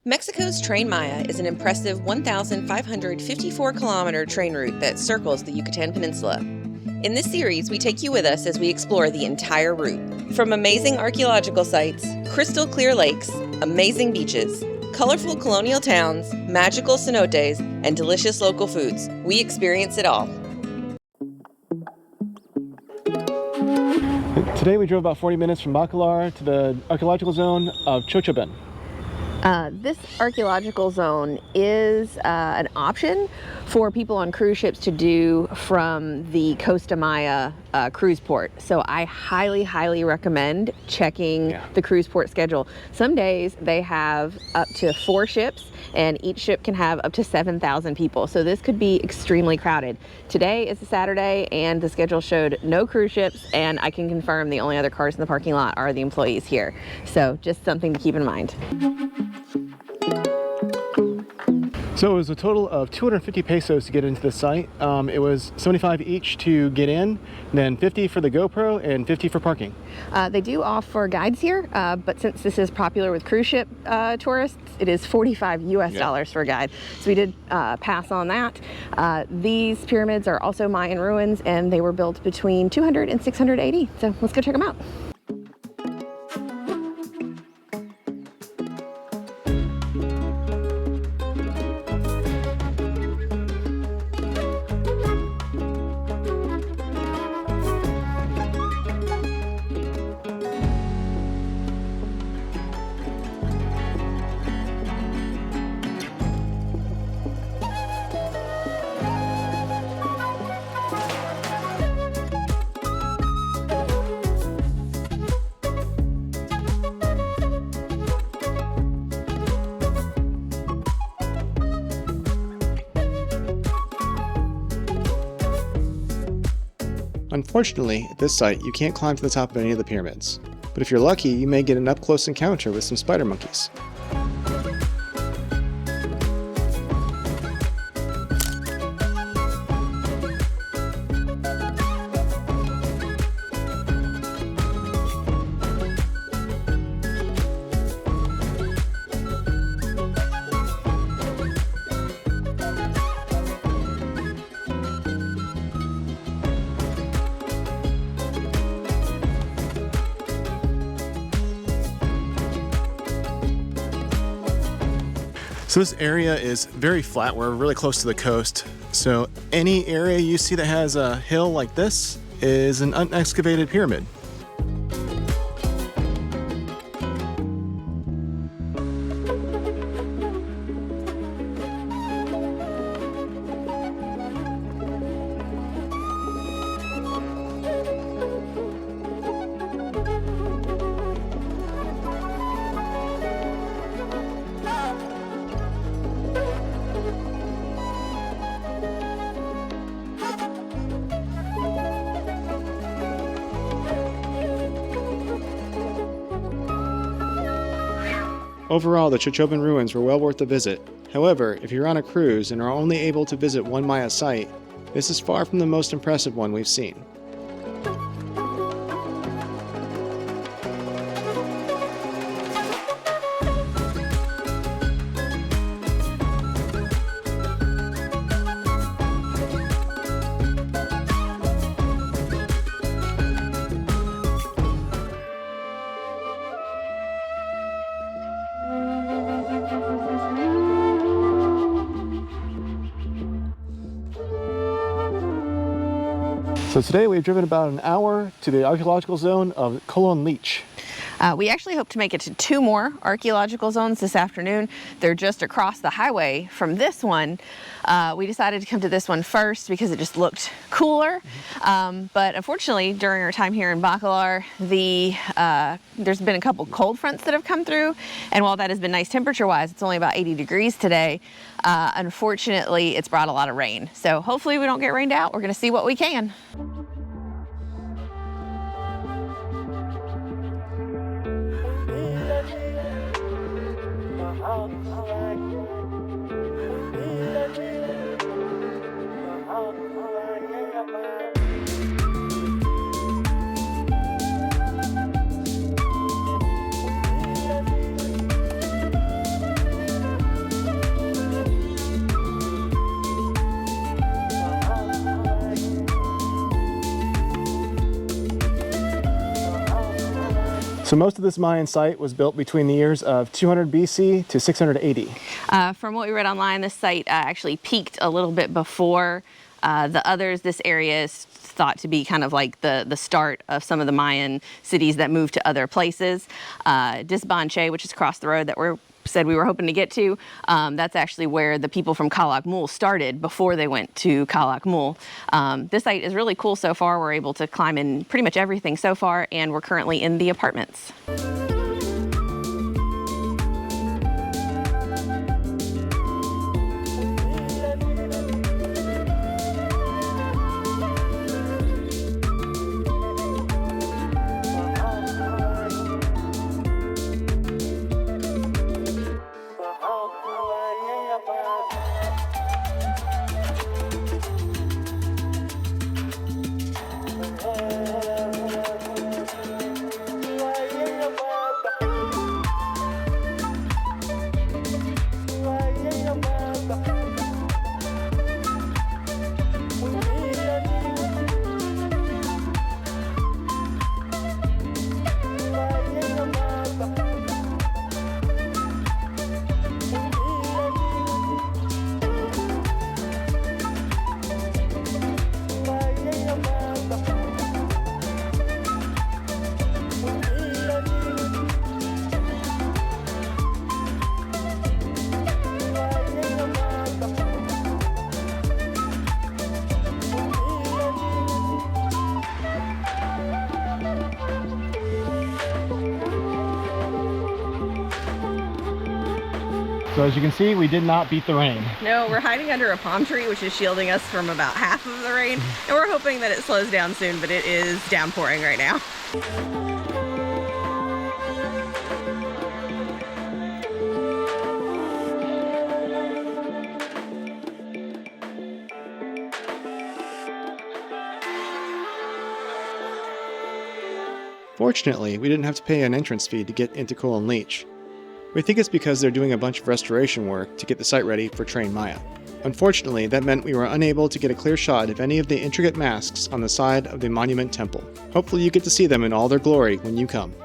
Mexico's Tren Maya is an impressive 1,554-kilometer train route that circles the Yucatan Peninsula. In this series, we take you with us as we explore the entire route. From amazing archaeological sites, crystal clear lakes, amazing beaches, colorful colonial towns, magical cenotes, and delicious local foods, we experience it all. Today we drove about 40 minutes from Bacalar to the archaeological zone of Chacchoben. This archaeological zone is an option for people on cruise ships to do from the Costa Maya cruise port. So I highly recommend checking the cruise port schedule. Some days they have up to 4 ships and each ship can have up to 7,000 people. So this could be extremely crowded. Today is a Saturday and the schedule showed no cruise ships, and I can confirm the only other cars in the parking lot are the employees here. So just something to keep in mind. So it was a total of 250 pesos to get into the site. It was 75 each to get in, then 50 for the GoPro and 50 for parking. They do offer guides here, but since this is popular with cruise ship tourists, it is $45 US for a guide. So we did pass on that. These pyramids are also Mayan ruins, and they were built between 200 and 680. So let's go check them out. Unfortunately, at this site, you can't climb to the top of any of the pyramids, but if you're lucky, you may get an up-close encounter with some spider monkeys. So this area is very flat. We're really close to the coast. So any area you see that has a hill like this is an unexcavated pyramid. Overall, the Chacchoben ruins were well worth the visit. However, if you're on a cruise and are only able to visit one Maya site, this is far from the most impressive one we've seen. So today we've driven about an hour to the archaeological zone of Kohunlich. We actually hope to make it to 2 more archaeological zones this afternoon. They're just across the highway from this one. We decided to come to this one first because it just looked cooler. But unfortunately, during our time here in Bacalar, there's been a couple cold fronts that have come through. And while that has been nice temperature-wise, it's only about 80 degrees today. Unfortunately, it's brought a lot of rain. So hopefully we don't get rained out. We're going to see what we can. So most of this Mayan site was built between the years of 200 BC to 680. From what we read online, this site actually peaked a little bit before the others. This area is thought to be kind of like the start of some of the Mayan cities that moved to other places. Dzibanche, which is across the road that we were hoping to get to, that's actually where the people from Chacchoben started before they went to Chacchoben. This site is really cool so far. We're able to climb in pretty much everything so far, and we're currently in the apartments. So as you can see, we did not beat the rain. No, we're hiding under a palm tree, which is shielding us from about half of the rain, and we're hoping that it slows down soon, but it is downpouring right now. Fortunately, we didn't have to pay an entrance fee to get into Kohunlich. We think it's because they're doing a bunch of restoration work to get the site ready for Tren Maya. Unfortunately, that meant we were unable to get a clear shot of any of the intricate masks on the side of the monument temple. Hopefully you get to see them in all their glory when you come.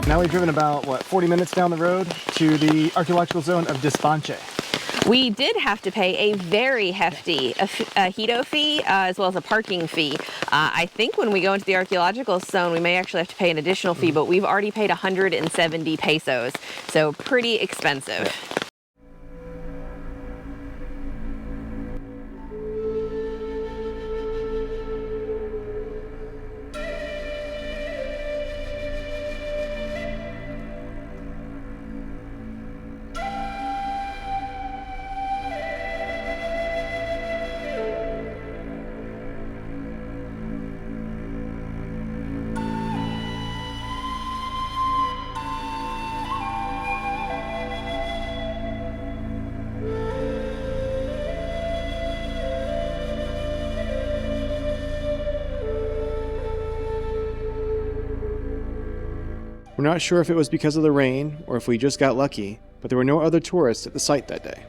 Now we've driven about, 40 minutes down the road to the archaeological zone of Dzibanche. We did have to pay a very hefty Hito fee as well as a parking fee. I think when we go into the archaeological zone, we may actually have to pay an additional fee, but we've already paid 170 pesos, so pretty expensive. We're not sure if it was because of the rain or if we just got lucky, but there were no other tourists at the site that day.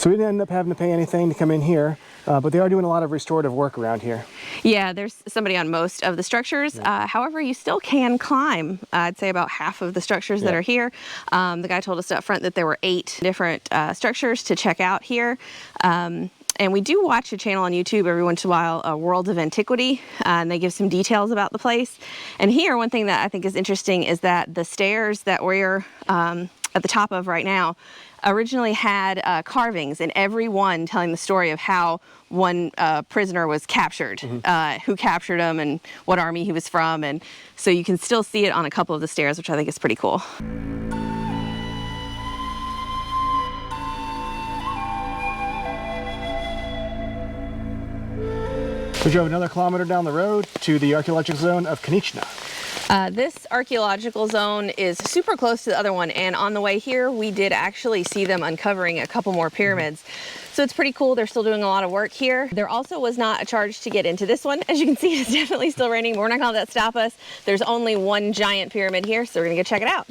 So we didn't end up having to pay anything to come in here, but they are doing a lot of restorative work around here. Yeah, there's somebody on most of the structures. However, you still can climb, I'd say about half of the structures that are here. The guy told us up front that there were 8 different structures to check out here. And we do watch a channel on YouTube every once in a while, Worlds of Antiquity, and they give some details about the place. And here, one thing that I think is interesting is that the stairs that we're at the top of right now originally had carvings, and every one telling the story of how one prisoner was captured, who captured him and what army he was from. And so you can still see it on a couple of the stairs, which I think is pretty cool. We drove another kilometer down the road to the archaeological zone of Kinichná. This archaeological zone is super close to the other one, and on the way here we did actually see them uncovering a couple more pyramids. So it's pretty cool. They're still doing a lot of work here. There also was not a charge to get into this one. As you can see, it's definitely still raining, but we're not gonna let that stop us. There's only one giant pyramid here, so we're gonna go check it out.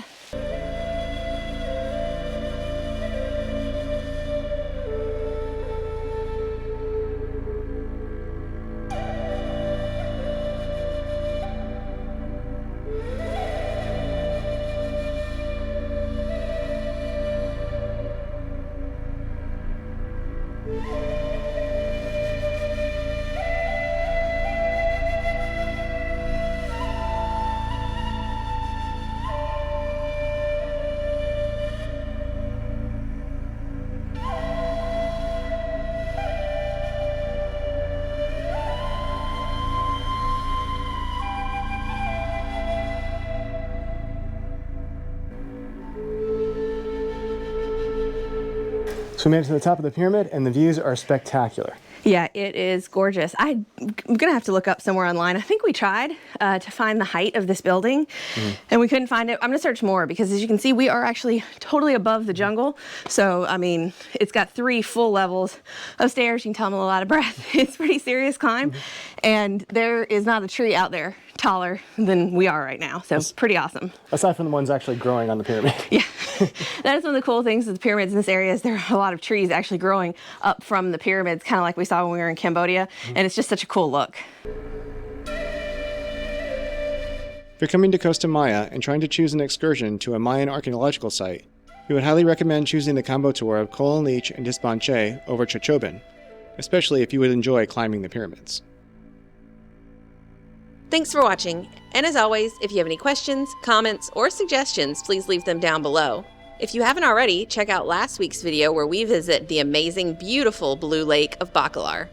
So we made it to the top of the pyramid, and the views are spectacular. Yeah, it is gorgeous. I'm gonna have to look up somewhere online. I think we tried to find the height of this building and we couldn't find it. I'm gonna search more because, as you can see, we are actually totally above the jungle. So, I mean, it's got 3 full levels of stairs. You can tell I'm a little out of breath. It's a pretty serious climb. And there is not a tree out there taller than we are right now. So it's pretty awesome. Aside from the ones actually growing on the pyramid. Yeah, that is one of the cool things with the pyramids in this area is there are a lot of trees actually growing up from the pyramids, kind of like we saw when we were in Cambodia, and it's just such a cool look. If you're coming to Costa Maya and trying to choose an excursion to a Mayan archaeological site, we would highly recommend choosing the combo tour of Kohunlich and Dzibanche over Chacchoben, especially if you would enjoy climbing the pyramids. Thanks for watching, and as always, if you have any questions, comments, or suggestions, please leave them down below. If you haven't already, check out last week's video where we visit the amazing, beautiful blue lake of Bacalar.